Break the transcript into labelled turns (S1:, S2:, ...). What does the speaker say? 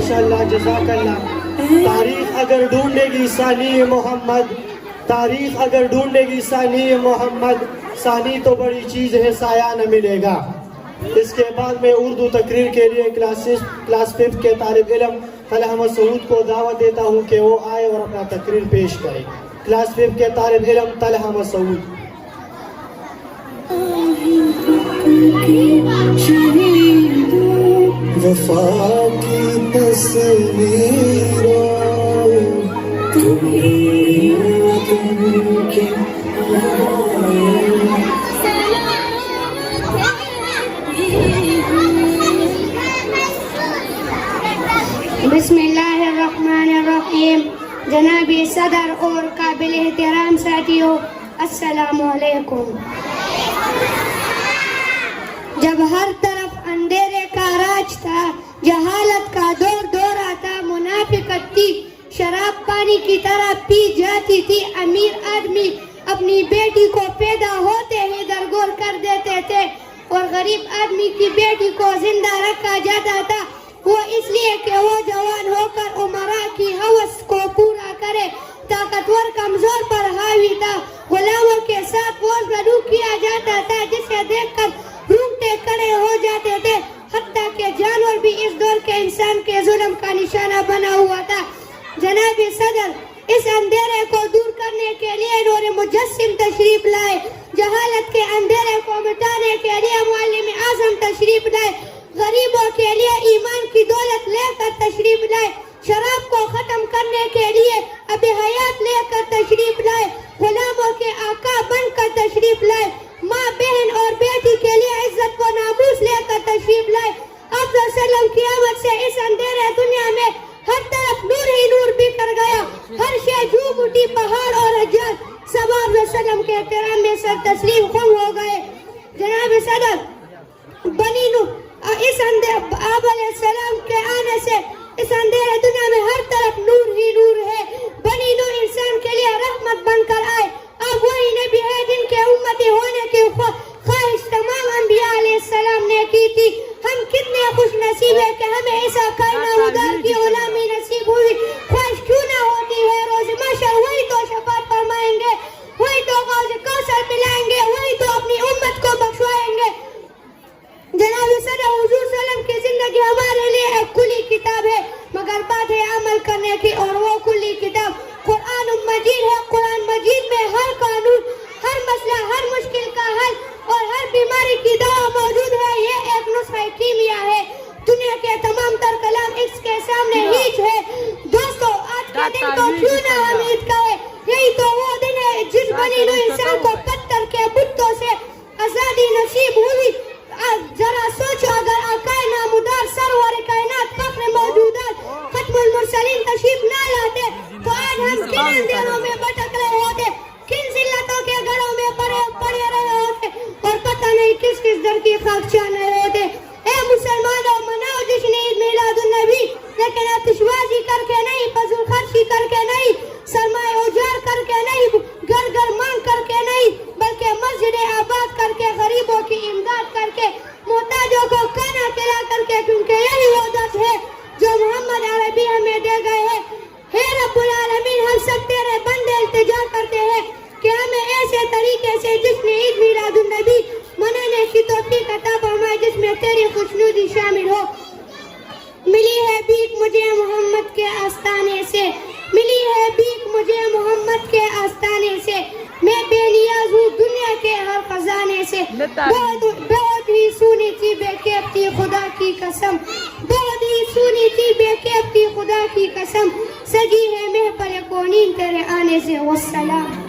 S1: ماشاءاللہ جزاک اللہ. تاریخ اگر ڈھونڈے گی ثانی محمد، تاریخ اگر ڈھونڈے گی ثانی محمد، ثانی تو بڑی چیز ہے سایہ نہ ملے گا. اس کے بعد میں اردو تقریر کے لیے کلاس 5 کے طالب علم طلحہ مسعود کو دعوت دیتا ہوں کہ وہ آئے اور اپنا تقریر پیش کرے. کلاس 5 کے طالب علم طلحہ مسعود. وفا کی تصویروں
S2: بسم اللہ الرحمن الرحیم. جناب صدر اور قابل احترام ساتھیوں، السلام علیکم. جب ہر طرف اندھیرے کا راج تھا، جہالت کا دور آتا، منافقت تھی، شراب پانی کی طرح پی جاتی تھی، امیر آدمی اپنی بیٹی کو پیدا ہوتے ہی درگور کر دیتے تھے اور غریب آدمی کی بیٹی کو زندہ رکھا جاتا تھا، وہ اس لیے کہ وہ جوان ہو کر امراء کی ہوس کو پورا کرے. طاقتور کمزور پر حاوی تھا، غلاموں کے ساتھ وہ سلوک کیا جاتا تھا جسے دیکھ کر رونگٹے کھڑے ہو جاتے تھے، حتیٰ کہ جانور بھی اس دور کے انسان کے ظلم کا نشانہ بنا ہوا تھا. جناب صدر اس اندھیرے کو دور کرنے کے لیے نور مجسم تشریف لائے، جہالت کے اندھیرے کو مٹانے کے لیے معلم اعظم تشریف لائے، غریبوں کے لیے ایمان کی دولت لے کر تشریف لائے، شراب کو ختم کرنے کے لیے اب حیات لے کر تشریف لائے، غلاموں کے آقا بن کر تشریف لائے، ماں بہن اور بیٹی کے لیے عزت و ناموس لے کر تشریف لائے. آپ صلی اللہ علیہ وسلم کی آمد سے اس اندھیرے دنیا میں ہر طرف نور ہی نور بکھر گیا، ہر شے جھوم اٹھی، پہاڑ اور حجر سب آپ صلی اللہ علیہ وسلم کے احترام میں سر تسلیم خم ہو گئے. جناب صدر بنی نو اس آپ علیہ السلام کے آنے سے اس اندھیرے دنیا میں ہر طرف نور ہی نور ہے. بنی نو انسان کے لیے رحمت بن کر آئے. آپ وہی نبی ہے جن کے امتی ہونے کی خواہش تمام انبیاء علیہ السلام نے کی تھی. ہم کتنے خوش نصیب ہیں کہ ہمیں ایسا کائنہ ادار کی غلامی نصیب ہوئی. خواہش کیوں نہ ہوتی ہے روز محشر وہی تو شفاعت فرمائیں گے، وہی تو حوض کوثر پلائیں گے، وہی تو اپنی امت کو بخشوائیں گے. جناب صدر حضور صلی اللہ علیہ وسلم کی زندگی ہمارے لیے ایک کھلی کتاب ہے، مگر بات ہے عمل کرنے کی، اور وہ کھلی کتاب قرآن مجید ہے. قرآن مجید میں ہر قانون، ہر مسئلہ، ہر مشکل کا حل اور ہر بیماری کی دوا موجود ہے. یہ ایک نسخہ کیمیا ہے. دنیا کے تمام تر کلام اس کے سامنے ہیچ ہے. دوستو آج کے دن کو کیوں نہ ہم عید کہے، یہی تو وہ دن ہے جس بنی نوع انسان کو پتھر کے بتوں سے آزادی نصیب ہوئی. ذرا سوچو اگر آقائے نامدار سرور کائنات فخر موجودات ختم المرسلین تشریف نہ لاتے تو آج ہم کن اندھیروں میں بھٹک رہے ہوتے، کن ذلتوں کے گھروں میں پڑے رہے ہوتے اور پتہ نہیں کس کس در کی خاک چھان رہے ہوتے. اے مسلمانوں، مناؤ جشن عید میلاد النبی، لیکن آتش بازی کر کے نہیں، فضول خرچی کر کے نہیں، سرمایہ اجار کر کے نہیں، گھر گھر مانگ کر کے نہیں، بلکہ مسجد آباد کر کے، غریبوں کی امداد کر کے، محتاجوں کو کھانا کھلا کر کے، کیونکہ یہی وہ درس ہے جو محمد عربی ہمیں دے گئے ہیں. ہے رب العالمین، ہم سب تیرے بندے التجا کرتے ہیں کہ ہمیں ایسے طریقے سے جشن عید میلاد النبی منانے کی توفیق عطا فرمائے جس میں تیری خوشنودی شامل ہو. ملی ہے بھیک مجھے محمد کے آستانے سے، ملی ہے بھیک مجھے محمد کے آستانے سے، میں بے نیاز ہوں دنیا کے ہر خزانے سے. بہت ہی سونی تھی بے کیف تھی خدا کی قسم، بہت ہی سونی تھی بے کیف تھی خدا کی قسم، سجی ہے محفل کونین تیرے آنے سے. والسلام.